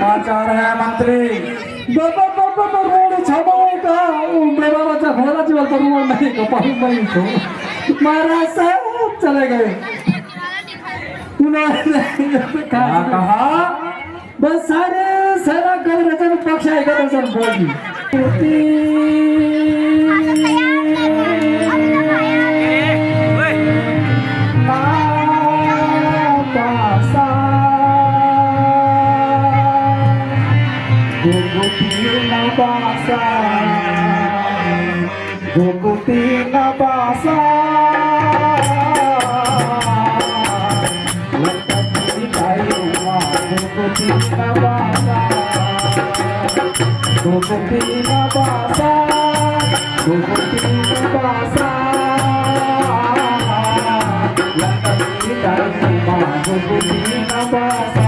समाचार है मंत्री? बाबा बाबा रोड छापाओ का मेरा बच्चा घोड़ा जीवन पर रोड नहीं को पाहु नहीं को महाराज साहब चले गए उन्होंने कहा बस सारे सारा कर रचन पक्ष आएगा तो सब बोली Gugupi na basa Lagkati tayo Gugupi na basa Gugupi na basa Gugupi na basa Lagkati tayo Gugupi na basa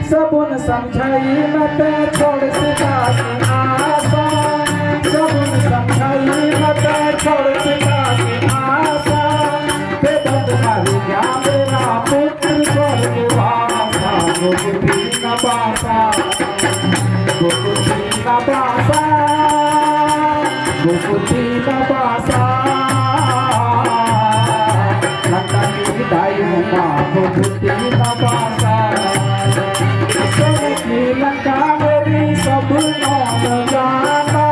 सबुन समझाई मत छोड़ से कासी आशा सबुन समझाई मत छोड़ से कासी आशा बेदर्द मर गया मेरा पुत्र स्वर्ग वासा गुगुती न बासा गुगुती न बासा गुगुती न बासा लंका की दाई माँ गुगुती न बासा लंका मेरी सब नौन जाना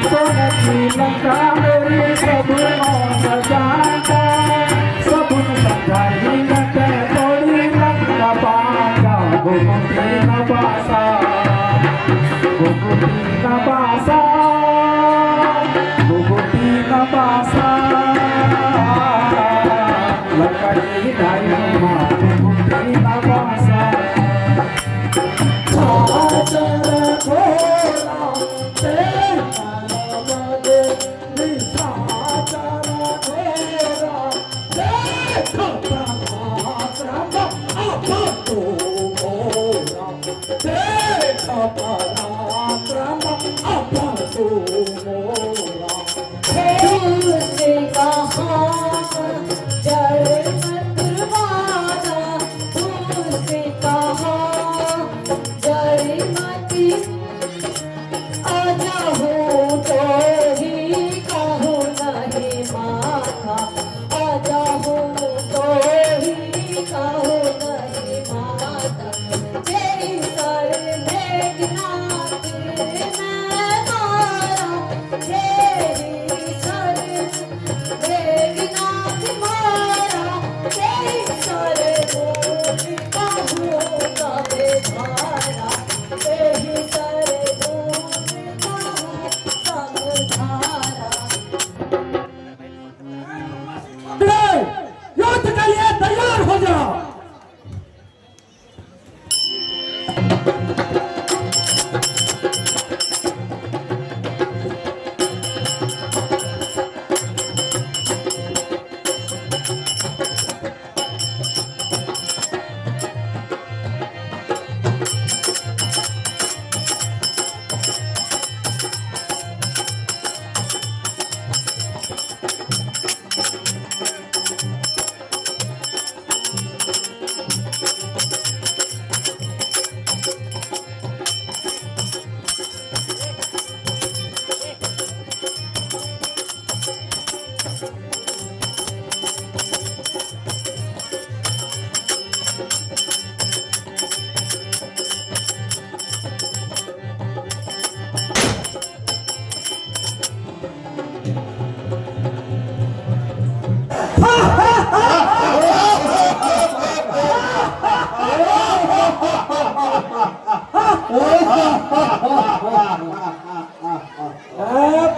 सोने की लंका मेरी सब नौन जाना सबुन समझाई लंका थोड़ी लंका बाजा गुगुती न बासा गुगुती न बासा गुगुती न बासा लंका की दाई माँ गुगुती न बासा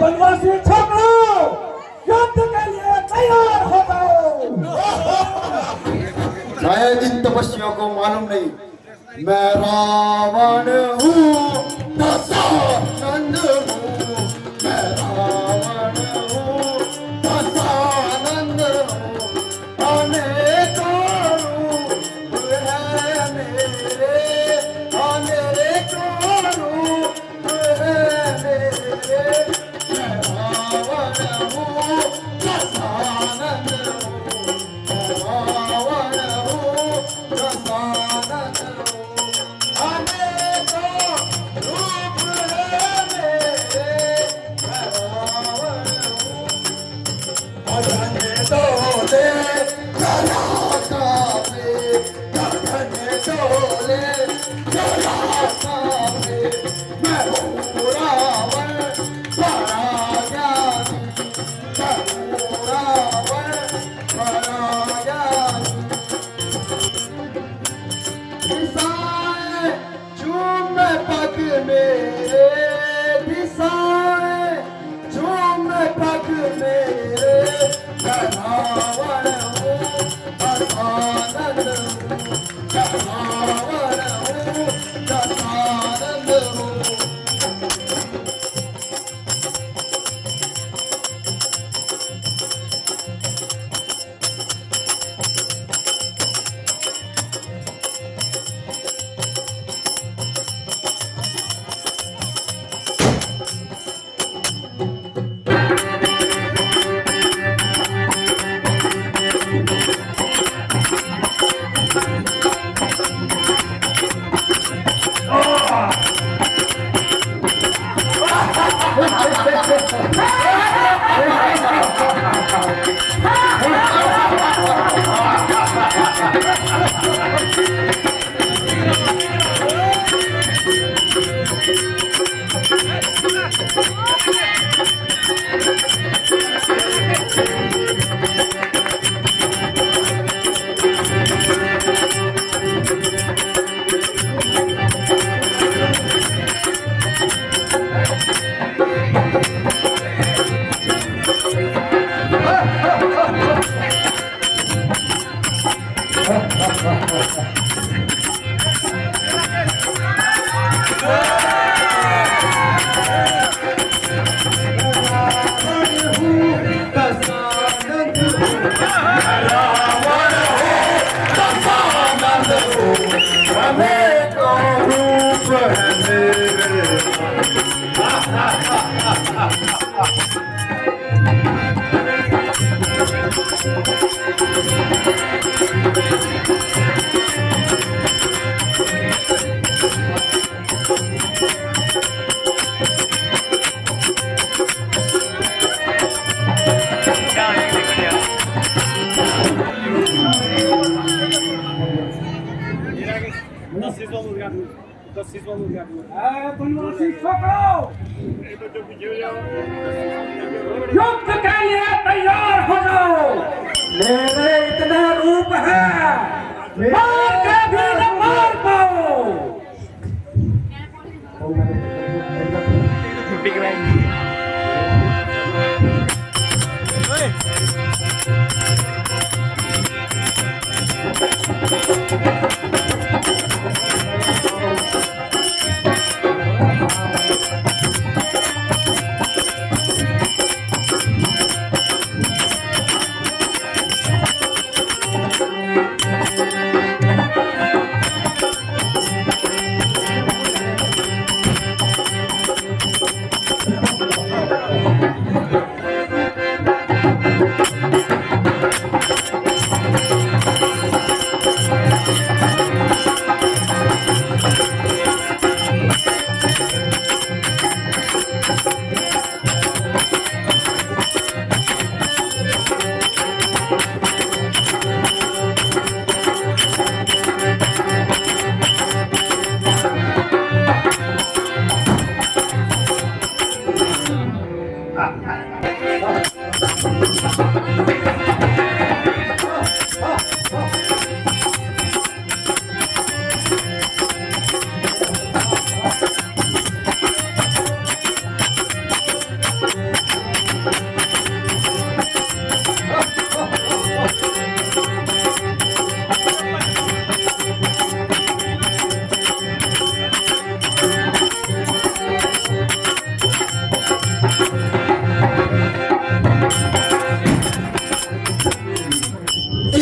बनवासी छोकरो युद्ध के लिए तैयार हो जाओ। शायद इन तपस्वियों को मालूम नहीं मैं रावण हूँ दशानंद हूँ मैं रावण हूँ दशानंद हूँ अनेकों रूप है मेरे अनेकों रूप है मेरे मैं रावण हूँ दशानंद हूँ मैं रावण हूँ दशानंद हूँ बनवासी छोकरो युद्ध के लिए तैयार हो जाओ। मेरे इतने रूप है मार के भी न मार पाओ।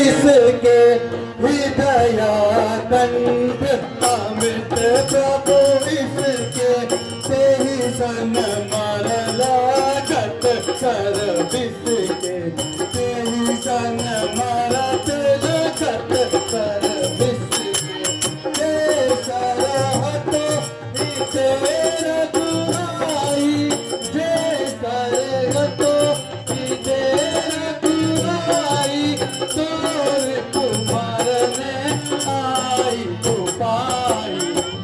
इसके हृदय कंठ अमृत प्रभु इसके से ही सन मरला घट कर बिसके से ही सन मरत घट कर बिसके सरहत तेरा दुहाई जे सरहतो तेरा दुहाई तोर तुम्हारने आई तो पाई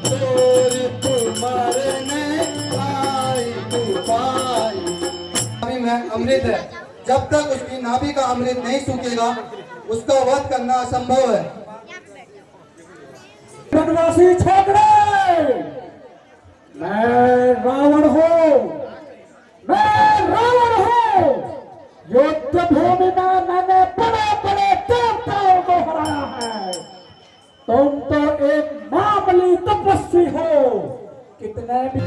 तोर तुम्हारने आई तो पाई। नाभि में अमृत है, जब तक उसकी नाभि का अमृत नहीं सूखेगा उसका वध करना असंभव है। बनवासी छोकरे मैं रावण हूँ, मैं रावण हूँ। युद्ध भूमि में मैंने बड़े बड़े देवताओं को हराया है। तुम तो एक मामूली तपस्वी हो। कितने भी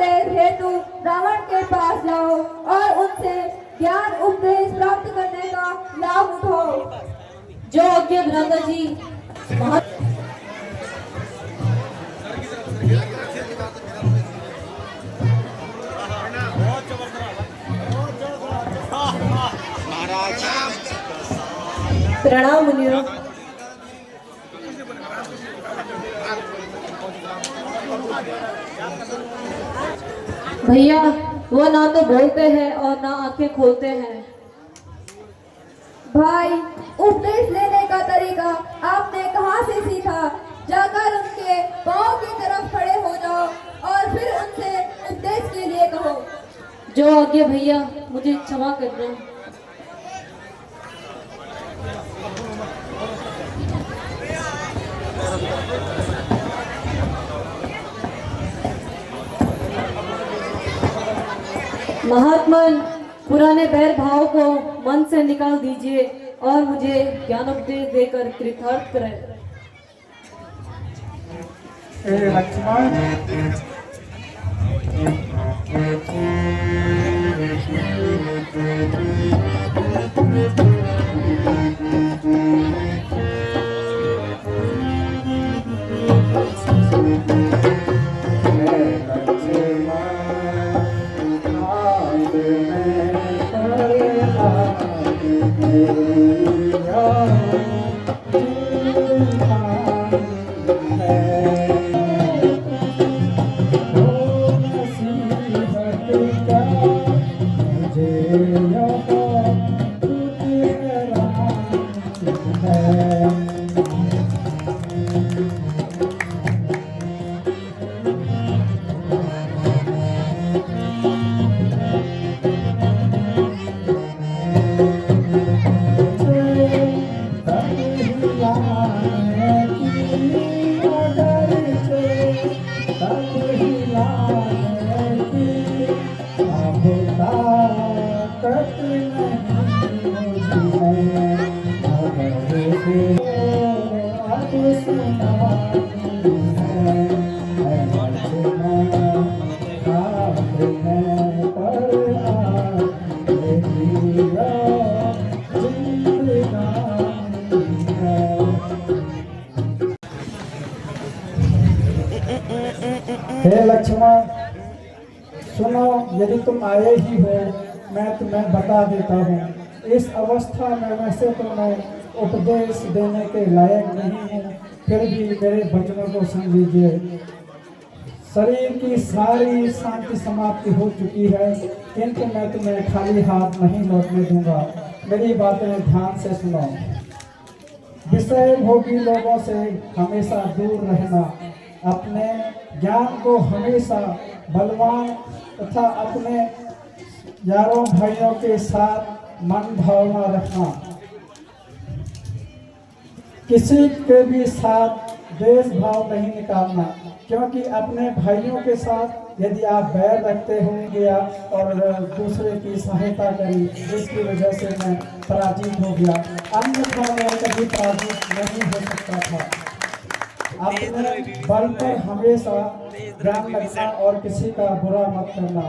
उपदेश हेतु रावण के पास जाओ और उनसे ज्ञान उपदेश प्राप्त करने का लाभ उठाओ। जो आज्ञा भ्राता जी। प्रणाम मुनियों। भैया वो ना तो बोलते हैं और ना आंखें खोलते हैं। भाई उपदेश लेने का तरीका आपने कहाँ से सीखा? जाकर उनके पाँव की तरफ खड़े हो जाओ और फिर उनसे उपदेश के लिए कहो। जो आज्ञा भैया, मुझे क्षमा करना। महात्मन, पुराने बैर भाव को मन से निकाल दीजिए और मुझे ज्ञानोपदेश देकर कृतार्थ करें। लक्ष्मण, हे लक्ष्मण, सुनो, यदि तुम आए ही हो, मैं तुम्हें बता देता हूँ। इस अवस्था में वैसे तो मैं उपदेश देने के लायक नहीं हूँ, फिर भी मेरे वचनों को सुन लीजिए। शरीर की सारी शांति समाप्ति हो चुकी है, किंतु मैं तुम्हें खाली हाथ नहीं लौटने दूंगा। मेरी बातें ध्यान से सुनो। विषय भोगी लोगों से हमेशा दूर रहना, अपने ज्ञान को हमेशा बलवान तथा अपने यारों भाइयों के साथ मन भावना रखना, किसी के भी साथ द्वेष भाव नहीं निकालना, क्योंकि अपने भाइयों के साथ यदि आप बैर रखते होंगे और दूसरे की सहायता करी, जिसकी वजह से मैं पराजित हो गया, अन्यथा मैं कभी पराजित नहीं हो सकता था। अपने बल पर हमेशा ध्यान रखना और किसी का बुरा मत करना।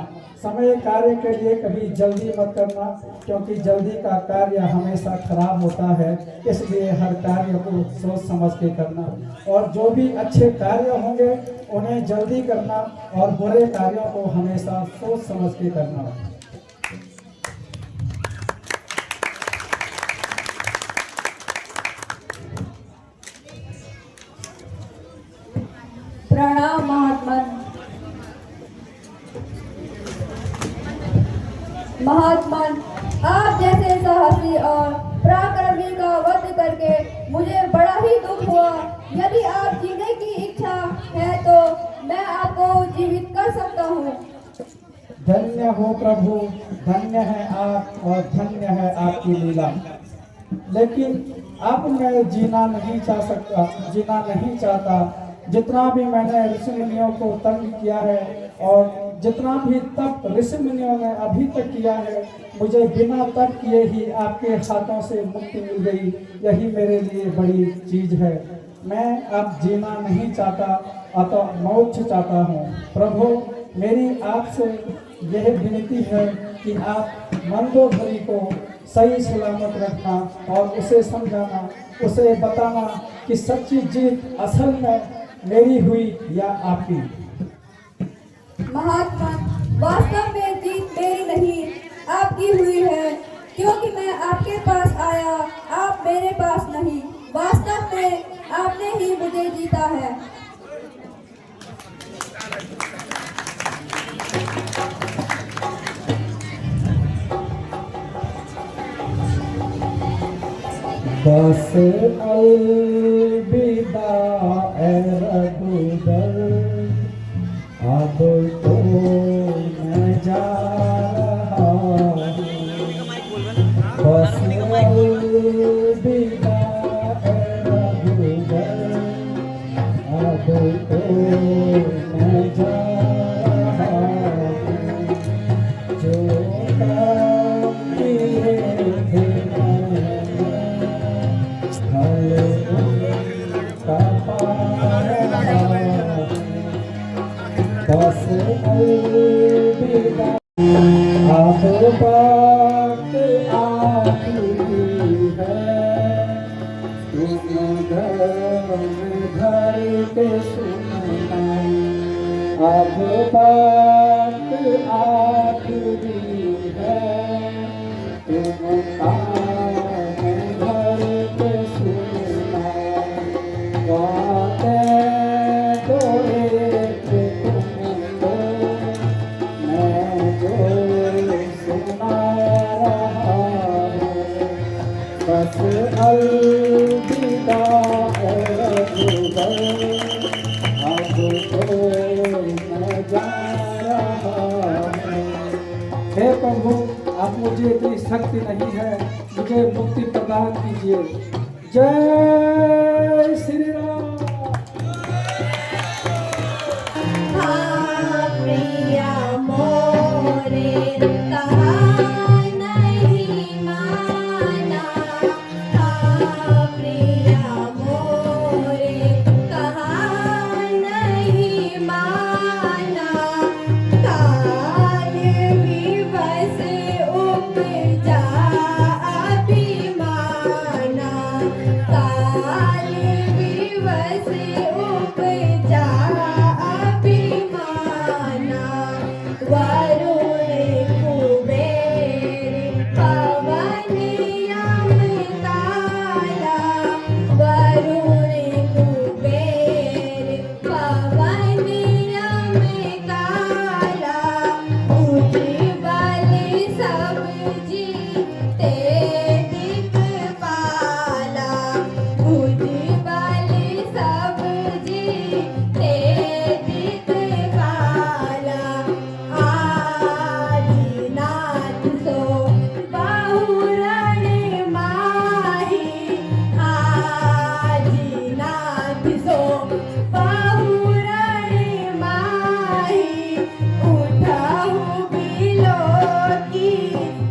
समय कार्य के लिए कभी जल्दी मत करना, क्योंकि जल्दी का कार्य हमेशा खराब होता है। इसलिए हर कार्य को सोच समझ के करना, और जो भी अच्छे कार्य होंगे उन्हें जल्दी करना, और बुरे कार्यों को हमेशा सोच समझ के करना। प्रणाम महात्मन। महात्मन, आप जैसे साहसी और पराक्रमी का वध करके मुझे बड़ा ही दुख हुआ। यदि आप जीने की इच्छा है तो मैं आपको जीवित कर सकता हूँ। धन्य हो प्रभु, धन्य है आप और धन्य है आपकी लीला। लेकिन अब मैं जीना नहीं चाहता। जितना भी मैंने ऋषि मुनियों को तंग किया है और जितना भी तप ऋषि मुनियों ने अभी तक किया है, मुझे बिना तप किए ही आपके हाथों से मुक्ति मिल गई। यही मेरे लिए बड़ी चीज है। मैं अब जीना नहीं चाहता, अतः मोक्ष चाहता हूँ। प्रभु, मेरी आपसे यह विनती है कि आप मंदोदरी को सही सलामत रखना और उसे समझाना, उसे बताना कि सच्ची जीत असल में मेरी हुई या आपकी। महात्मा, वास्तव में जीत मेरी नहीं आपकी हुई है, क्योंकि मैं आपके पास आया, आप मेरे पास नहीं। वास्तव में आपने ही मुझे जीता है। बस अलविदा ए रघुबर, अब तो मैं जा रहा हूँ। बस अलविदा ए रघुबर, अब तो मैं जा रहा हूँ। जो काम किए थे बस अलविदा, अब बात आखिरी है, तुम घर के सुनना। अब बात आखिरी है, तुम घर के सुनना। बातें तो एक तुमको मैं जो सुना रहा हूँ। बस अलविदा ए रघुबर, अब तो मैं जा रहा हूँ। हे प्रभु, आप मुझे इतनी शक्ति नहीं है, मुझे मुक्ति प्रदान कीजिए। जय श्री राम। हाँ प्रिया मोरे कहा नहीं माना, हाँ प्रिया मोरे कहा नहीं माना। काल विवश उपजा अभिमाना, काल विवश उपजा अभिमाना। वरुण कुबेर पवन यम काला, वरुण कुबेर पवन यम काला। उज्ज्वल सब जीते दिखपाला, उज्ज्वल सब जीते दिखपाला। आदिनाथ सो बहुरण माही, आदिनाथ सो बहुरण माही। उठाऊ बिलो की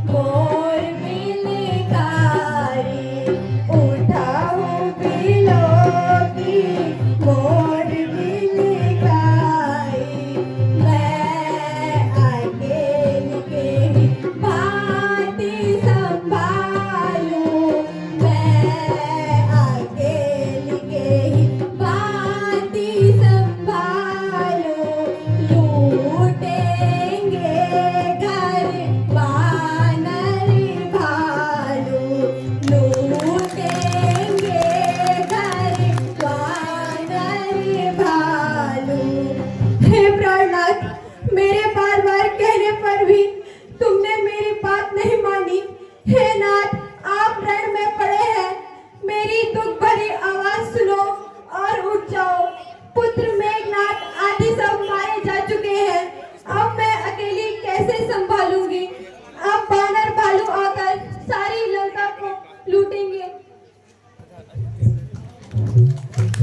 मोर बिलकारी, उठाऊ बिलो की मोर बिलकारी। मैं अकेले के भांति संभालूं, मैं अकेले के भांति संभालूं। लूटेंगे घर वानर भालू, लूटेंगे घर वानर भालू। हे प्राणनाथ, मेरे बार बार कहने पर भी तुमने मेरी बात नहीं मानी। हे नाथ, आप रण में पड़े हैं, मेरी दुख भरी आवाज सुनो और उठ जाओ। पुत्र मेघनाथ आदि सब मारे जा चुके हैं, अब मैं अकेली कैसे संभालूंगी। अब वानर भालू आकर सारी लंका को लूटेंगे।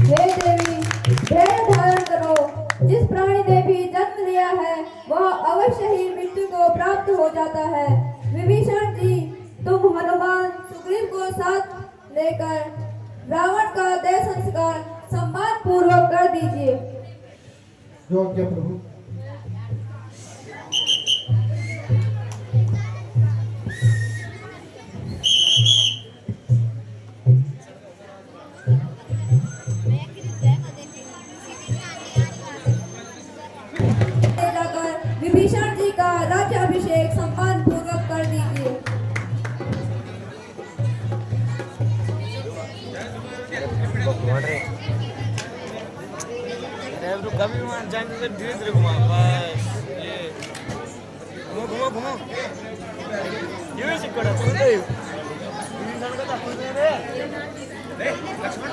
हे देवी, धैर्य धारण करो। जिस प्राणी ने भी जन्म लिया है वह अवश्य ही मृत्यु को प्राप्त हो जाता है। विभीषण जी, तुम हनुमान सुग्रीव को साथ लेकर रावण का देह संस्कार सम्मान पूर्वक कर दीजिए। योग्य प्रभु। तो कभी वहाँ जाएंगे तो धीरे धीरे घुमा बस ये घुमा घुमा घुमा ये सिक्का था सुन दे इंसान का था सुन दे रे लक्ष्मण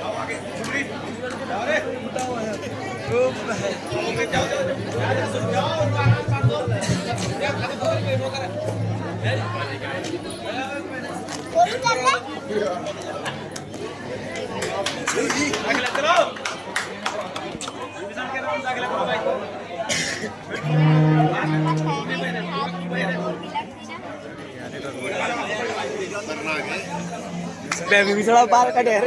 आओ आगे सुमरी आओ रे बताओ है घूमने जाओ जाओ आराम कर दो या खाली दो पे रो कर अगला चलो बेबी मिसड़ा बाल का ढेर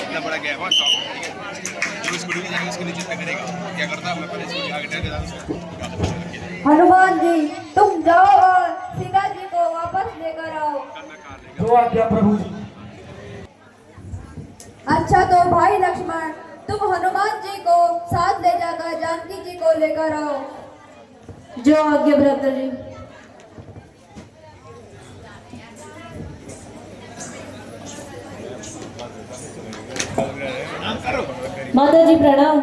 इतना बड़ा गया है स्कूटी में जाके उसके नीचे तक करेगा क्या करता मैं पहले स्कूटी आगे टहल देता उसको हनुमान जी तुम जाओ और सीता जी को वापस लेकर आओ। जो आज्ञा प्रभु जी। अच्छा तो भाई लक्ष्मण तुम हनुमान जी को साथ ले जाकर जानकी जी को लेकर आओ। जो आज्ञा भ्राता जी। माता जी प्रणाम।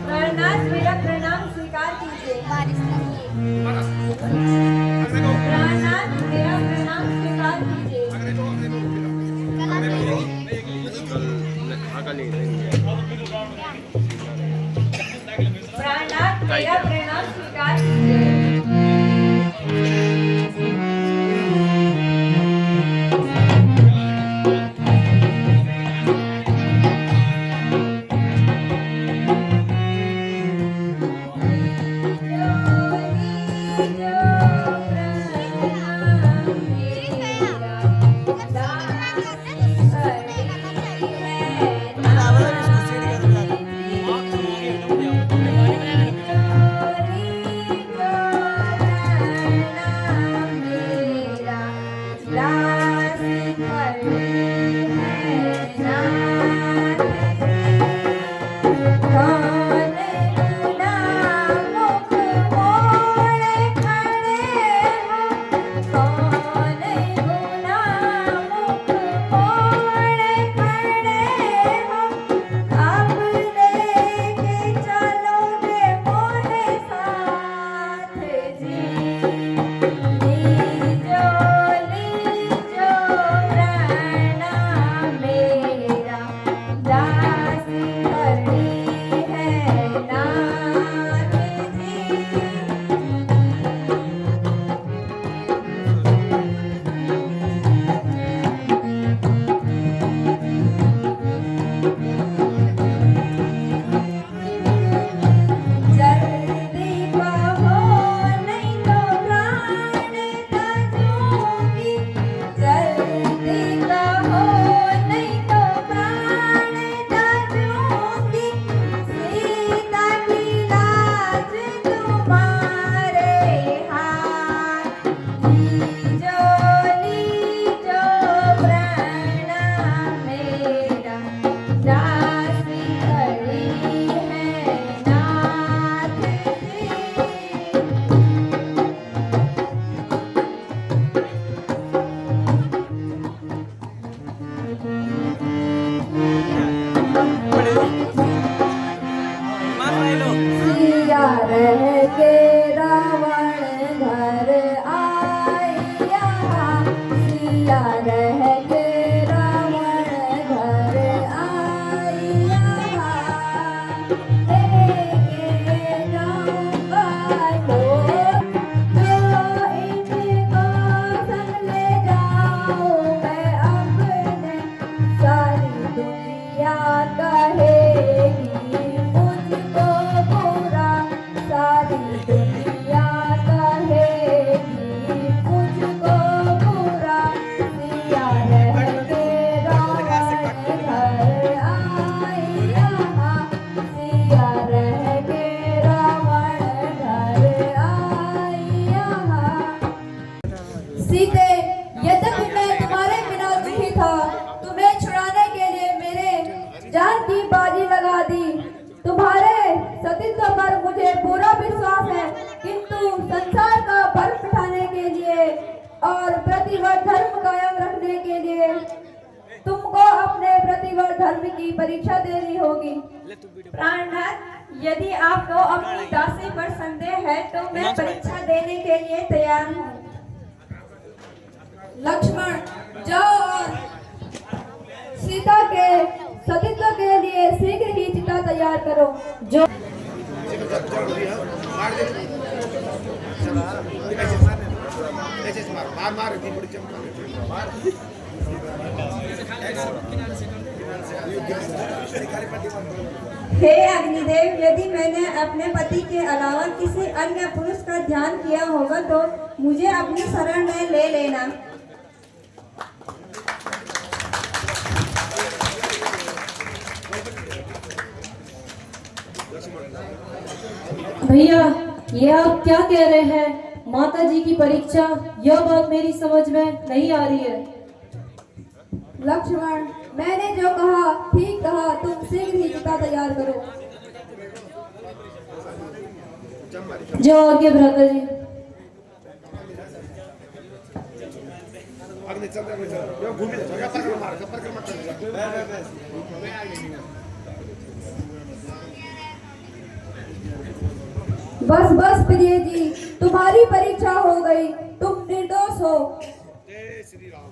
प्राणनाथ मेरा प्रणाम स्वीकार कीजिए। प्राणनाथ मेरा प्रणाम स्वीकार कीजिए। प्राणनाथ मेरा प्रणाम स्वीकार कीजिए। प्रतिवर्ष धर्म कायम रखने के लिए तुमको अपने प्रतिवर्ष धर्म की परीक्षा देनी होगी। प्राणनाथ, यदि आपको अपनी दासी पर संदेह है तो मैं परीक्षा देने के लिए तैयार हूँ। लक्ष्मण, जाओ और सीता के सतीत्व के लिए शीघ्र ही चिता तैयार करो। जो हे अग्निदेव, यदि मैंने अपने पति के अलावा किसी अन्य पुरुष का ध्यान किया होगा तो मुझे अपनी शरण में ले लेना। भैया, ये आप क्या कह रहे हैं? माता जी की परीक्षा, यह बात मेरी समझ में नहीं आ रही है। लक्ष्मण, मैंने जो कहा ठीक कहा, तुम शीघ्र ही चिता तैयार करो। जो आगे भ्राता जी। बस बस प्रिय जी, तुम्हारी परीक्षा हो गई, तुम निर्दोष हो। जय श्री राम।